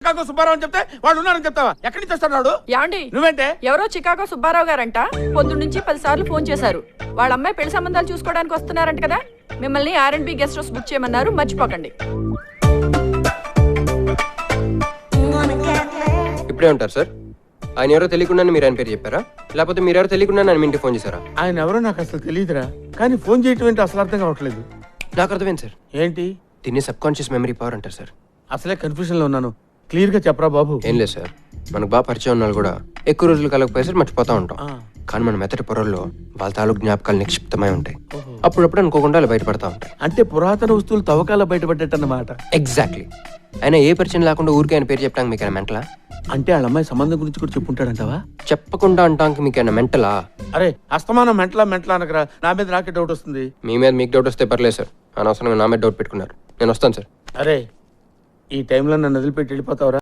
Chicago Subbarao అని చెప్తే వాడు ఉన్నారని చెప్తావా? ఎక్కడి నుంచి వస్తాడు? యాండి నువ్వేంటే? ఎవరో చికాగో సుబ్బారావు గారంట పొద్దు నుంచి 10 సార్లు ఫోన్ చేశారు. వాళ్ళ అమ్మాయి పెళ్లి సంబంధాలు చూసుకోవడానికి వస్తున్నారంట కదా. మిమ్మల్ని R&B గెస్ట్ హౌస్ బుక్ చేయమన్నారు, మర్చిపోకండి. ఇప్పుడే ఉంటారు సార్. ఆయన ఎవరో తెలియకుండా మీరు ఆయన పేరు చెప్పారా, లేకపోతే మీరెవరో తెలియకుండా నన్ను మీ ఇంటికి ఫోన్ చేశారా? ఆయన ఎవరో నాకు అసలు తెలియదురా, కానీ ఫోన్ చేయటం ఏంటి అసలు అర్థం కావట్లేదు. నాకు అర్థమైంది సార్. ఏంటి? దీన్ని సబ్ కాన్షియస్ మెమరీ పవర్ అంటారు సార్. అసలే కన్ఫ్యూజన్ లో ఉన్నాను, క్లియర్ గా చెప్పరా బాబు. ఏం లేదు సార్, మనకు బాగా పరిచయం ఉన్న వాళ్ళు కూడా ఎక్కువ రోజులు కలగపోయేసరికి మర్చిపోతా ఉంటాం. కానీ మన మెత్తటి పొరల్లో వాళ్ళ తాలూకు జ్ఞాపకాలు నిక్షిప్తమై ఉంటాయి. అప్పుడప్పుడు అనుకోకుండా అలా బయటపడతా ఉంటాయి. అంటే పురాతన వస్తువులు తవ్వకాల బయటపడ్డట్టు అన్నమాట. ఎగ్జాక్ట్లీ. అయినా ఏ పరిచయం లేకుండా ఊరికే ఆయన పేరు చెప్పడానికి మీకు మెంటలా? అంటే వాళ్ళ అమ్మాయి సంబంధం గురించి కూడా చెప్పుంటాడంటావా? చెప్పకుండా అంటానికి మీకు మెంటలా? అరే అస్తమానం మెంటలా అనకరా, నా మీద నాకే డౌట్ వస్తుంది. మీ మీద మీకు డౌట్ వస్తే పర్లేదు సార్, అనవసరంగా నా మీద డౌట్ పెట్టుకున్నారు. నేను వస్తాను సార్. అరే ఈ టైంలో నన్ను వదిలిపెట్టి వెళ్ళిపోతావురా?